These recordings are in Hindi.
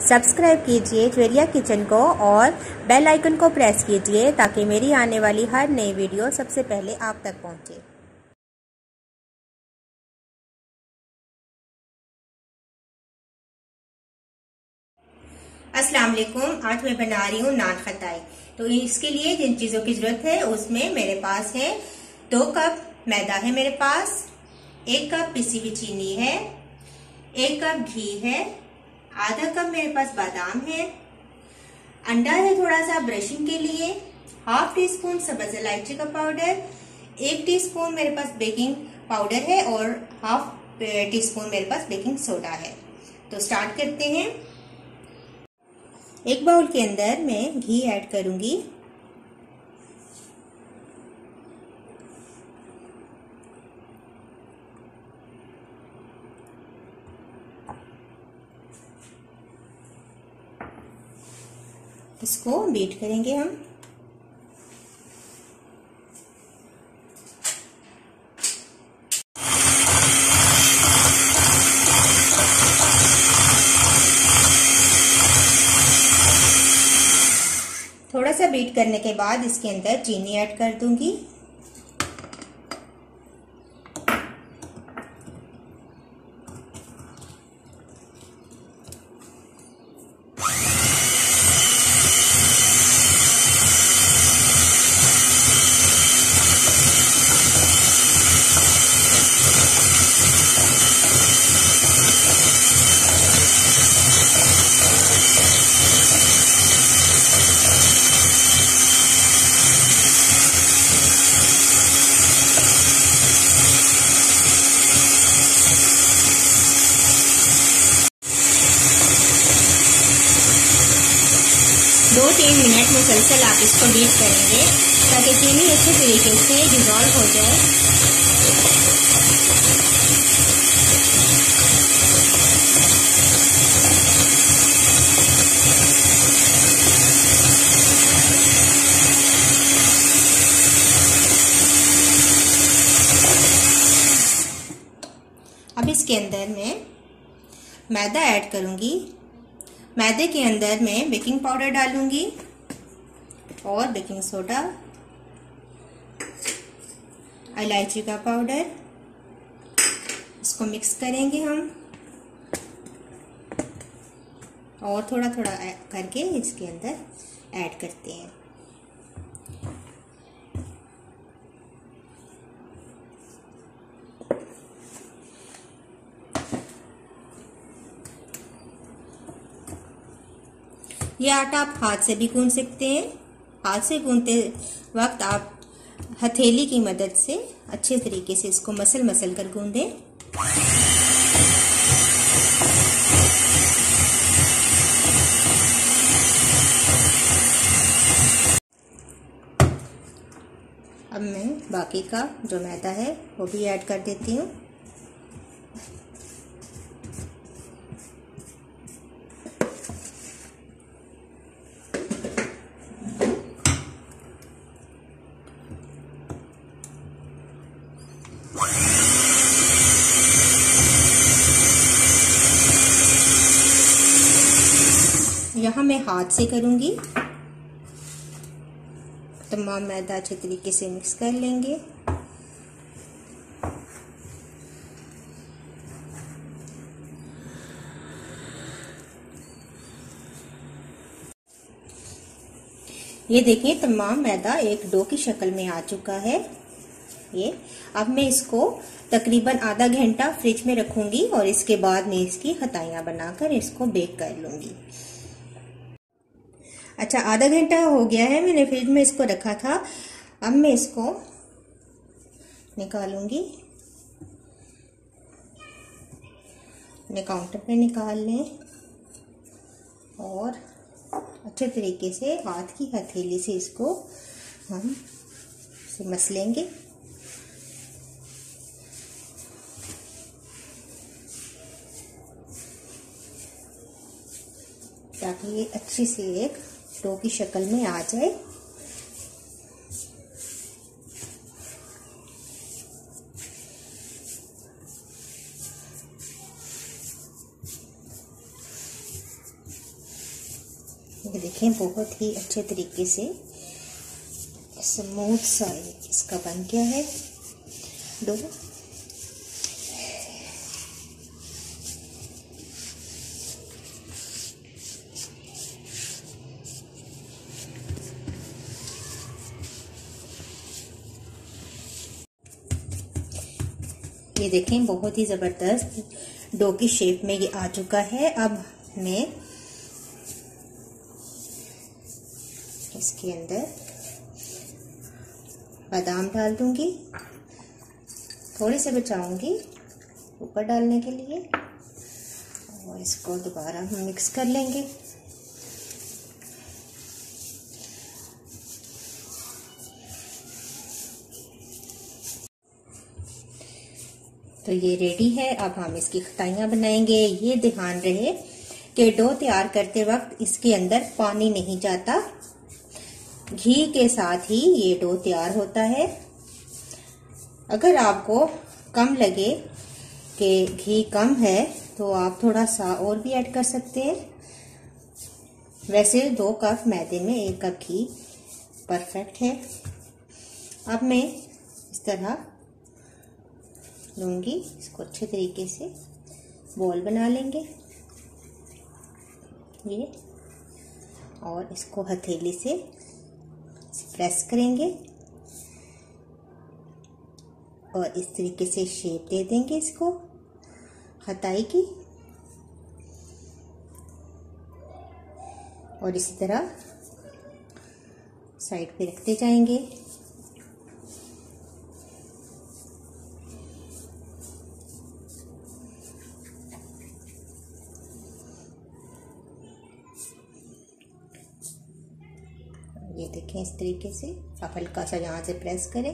सब्सक्राइब कीजिए ज्वेलिया किचन को और बेल आइकन को प्रेस कीजिए ताकि मेरी आने वाली हर नई वीडियो सबसे पहले आप तक पहुंचे। अस्सलाम वालेकुम। आज मैं बना रही हूँ नान खताई। तो इसके लिए जिन चीजों की जरूरत है उसमें मेरे पास है 2 कप मैदा है, मेरे पास 1 कप पिसी हुई चीनी है, 1 कप घी है, आधा कप मेरे पास बादाम है, अंडा है थोड़ा सा ब्रशिंग के लिए, हाफ टी स्पून सब्ज इलायची का पाउडर, 1 टीस्पून मेरे पास बेकिंग पाउडर है और हाफ टी स्पून मेरे पास बेकिंग सोडा है। तो स्टार्ट करते हैं। एक बाउल के अंदर मैं घी ऐड करूंगी। इसको बीट करेंगे हम। थोड़ा सा बीट करने के बाद इसके अंदर चीनी ऐड कर दूंगी। दो 3 मिनट मुसलसल आप इसको बीट करेंगे ताकि चीनी अच्छे तरीके से डिजॉल्व हो जाए। अब इसके अंदर मैं मैदा ऐड करूंगी। मैदे के अंदर मैं बेकिंग पाउडर डालूंगी और बेकिंग सोडा, इलायची का पाउडर। इसको मिक्स करेंगे हम और थोड़ा थोड़ा करके इसके अंदर ऐड करते हैं। ये आटा आप हाथ से भी गूंद सकते हैं। हाथ से गूंदते वक्त आप हथेली की मदद से अच्छे तरीके से इसको मसल कर गूंदें। अब मैं बाकी का जो मैदा है वो भी ऐड कर देती हूँ। यहाँ मैं हाथ से करूंगी। तमाम मैदा अच्छे तरीके से मिक्स कर लेंगे। ये देखिए तमाम मैदा एक डो की शक्ल में आ चुका है। ये अब मैं इसको तकरीबन आधा घंटा फ्रिज में रखूंगी और इसके बाद मैं इसकी खताइयां बनाकर इसको बेक कर लूंगी। अच्छा, आधा घंटा हो गया है, मैंने फ्रिज में इसको रखा था। अब मैं इसको निकालूंगी। अपने काउंटर पे निकाल लें और अच्छे तरीके से हाथ की हथेली से इसको हम मस लेंगे। ताकि ये अच्छी से एक डो की शक्ल में आ जाए। ये देखें बहुत ही अच्छे तरीके से स्मूथ सा इसका बन गया है डो। ये देखें बहुत ही जबरदस्त डो की शेप में ये आ चुका है। अब मैं इसके अंदर बादाम डाल दूंगी, थोड़े से बचाऊंगी ऊपर डालने के लिए, और इसको दोबारा हम मिक्स कर लेंगे। तो ये रेडी है। अब हम इसकी खटाइयाँ बनाएंगे। ये ध्यान रहे कि डो तैयार करते वक्त इसके अंदर पानी नहीं जाता, घी के साथ ही ये डो तैयार होता है। अगर आपको कम लगे कि घी कम है तो आप थोड़ा सा और भी ऐड कर सकते हैं। वैसे 2 कप मैदे में 1 कप घी परफेक्ट है। अब मैं इस तरह लूंगी, इसको अच्छे तरीके से बॉल बना लेंगे ये, और इसको हथेली से प्रेस करेंगे और इस तरीके से शेप दे देंगे इसको खटाई की, और इसी तरह साइड पे रखते जाएंगे। ये देखें इस तरीके से आप हल्का सा यहाँ से प्रेस करें,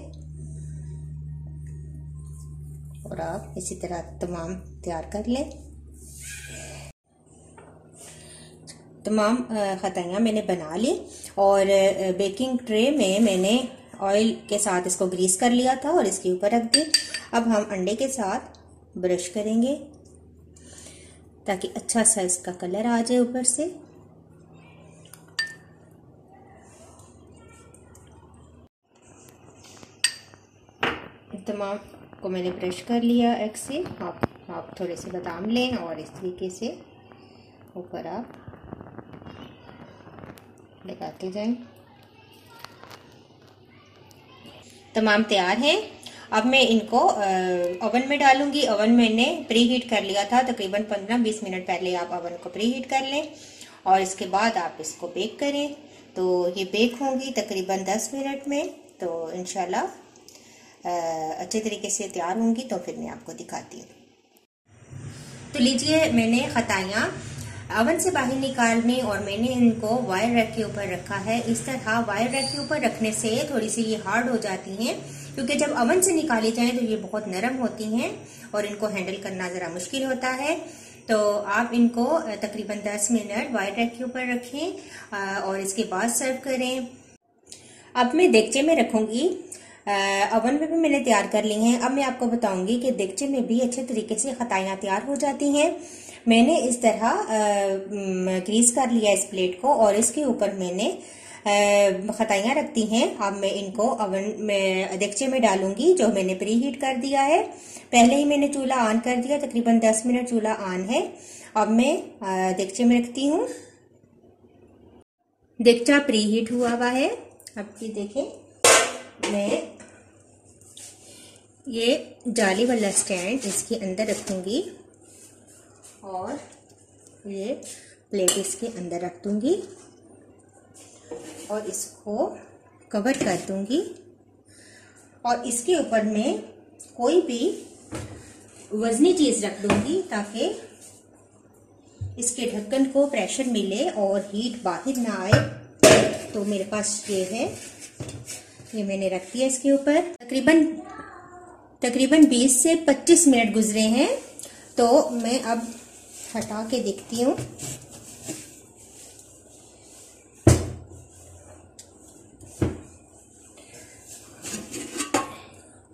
और आप इसी तरह तमाम तैयार कर लें। तमाम खटाइयाँ मैंने बना ली, और बेकिंग ट्रे में मैंने ऑयल के साथ इसको ग्रीस कर लिया था और इसके ऊपर रख दी। अब हम अंडे के साथ ब्रश करेंगे ताकि अच्छा सा इसका कलर आ जाए ऊपर से। तमाम को मैंने ब्रश कर लिया एक से। आप थोड़े से बादाम लें और इस तरीके से ऊपर आप लगाते जाएं। तमाम तैयार हैं। अब मैं इनको ओवन में डालूंगी। ओवन मैंने प्री हीट कर लिया था, तकरीबन 15-20 मिनट पहले आप ओवन को प्री हीट कर लें, और इसके बाद आप इसको बेक करें। तो ये बेक होंगी तकरीबन 10 मिनट में, तो इंशाल्लाह अच्छे तरीके से तैयार होंगी। तो फिर मैं आपको दिखाती हूँ। तो लीजिए, मैंने खटाइयाँ ओवन से बाहर निकालने और मैंने इनको वायर रैक के ऊपर रखा है। इस तरह वायर रैक के ऊपर रखने से थोड़ी सी ये हार्ड हो जाती हैं, क्योंकि जब ओवन से निकाली जाए तो ये बहुत नरम होती हैं और इनको हैंडल करना जरा मुश्किल होता है। तो आप इनको तकरीबन 10 मिनट वायर रैक के ऊपर रखें और इसके बाद सर्व करें। अब मैं देगचे में रखूंगी। ओवन में भी मैंने तैयार कर ली हैं। अब मैं आपको बताऊंगी कि देगचे में भी अच्छे तरीके से खटाइयाँ तैयार हो जाती हैं। मैंने इस तरह ग्रीस कर लिया इस प्लेट को, और इसके ऊपर मैंने खटाइयाँ रखती हैं। अब मैं इनको ओवन में देगचे में डालूंगी जो मैंने प्री हीट कर दिया है। पहले ही मैंने चूल्हा ऑन कर दिया, तकरीबन 10 मिनट चूल्हा ऑन है। अब मैं देगचे में रखती हूँ। देगचा प्री हीट हुआ है। अब ये देखें, मैं ये जाली वाला स्टैंड इसके अंदर रखूंगी और ये प्लेट इसके अंदर रख दूंगी और इसको कवर कर दूंगी, और इसके ऊपर मैं कोई भी वजनी चीज रख दूंगी ताकि इसके ढक्कन को प्रेशर मिले और हीट बाहर ना आए। तो मेरे पास ये है, ये मैंने रख दिया इसके ऊपर। तकरीबन 20 से 25 मिनट गुजरे हैं। तो मैं अब हटा के देखती हूँ।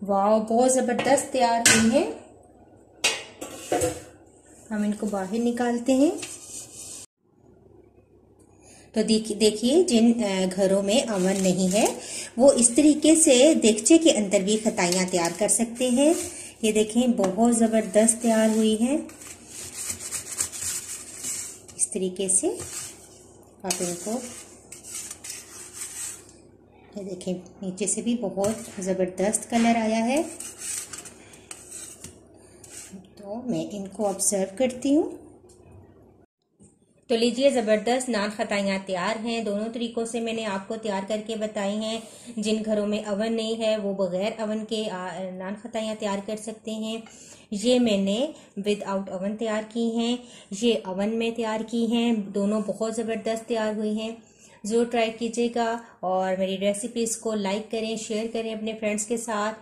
वाह, बहुत जबरदस्त तैयार हुई है। हम इनको बाहर निकालते हैं। तो देखिए जिन घरों में अवन नहीं है वो इस तरीके से देगचे के अंदर भी खताइयाँ तैयार कर सकते हैं। ये देखें बहुत ज़बरदस्त तैयार हुई है। इस तरीके से आप इनको, ये देखें नीचे से भी बहुत ज़बरदस्त कलर आया है। तो मैं इनको ऑब्जर्व करती हूँ। तो लीजिए ज़बरदस्त नान खताइयाँ तैयार हैं। दोनों तरीकों से मैंने आपको तैयार करके बताई हैं। जिन घरों में अवन नहीं है वो बगैर अवन के नान खताइयाँ तैयार कर सकते हैं। ये मैंने विदाउट अवन तैयार की हैं, ये अवन में तैयार की हैं। दोनों बहुत ज़बरदस्त तैयार हुई हैं। ज़रूर ट्राई कीजिएगा और मेरी रेसिपीज़ को लाइक करें, शेयर करें अपने फ्रेंड्स के साथ।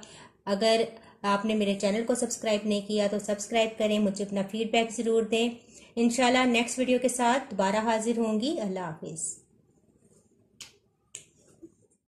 अगर आपने मेरे चैनल को सब्सक्राइब नहीं किया तो सब्सक्राइब करें, मुझे अपना फीडबैक ज़रूर दें। इंशाल्लाह नेक्स्ट वीडियो के साथ दोबारा हाजिर होंगी। अल्लाह हाफिज़।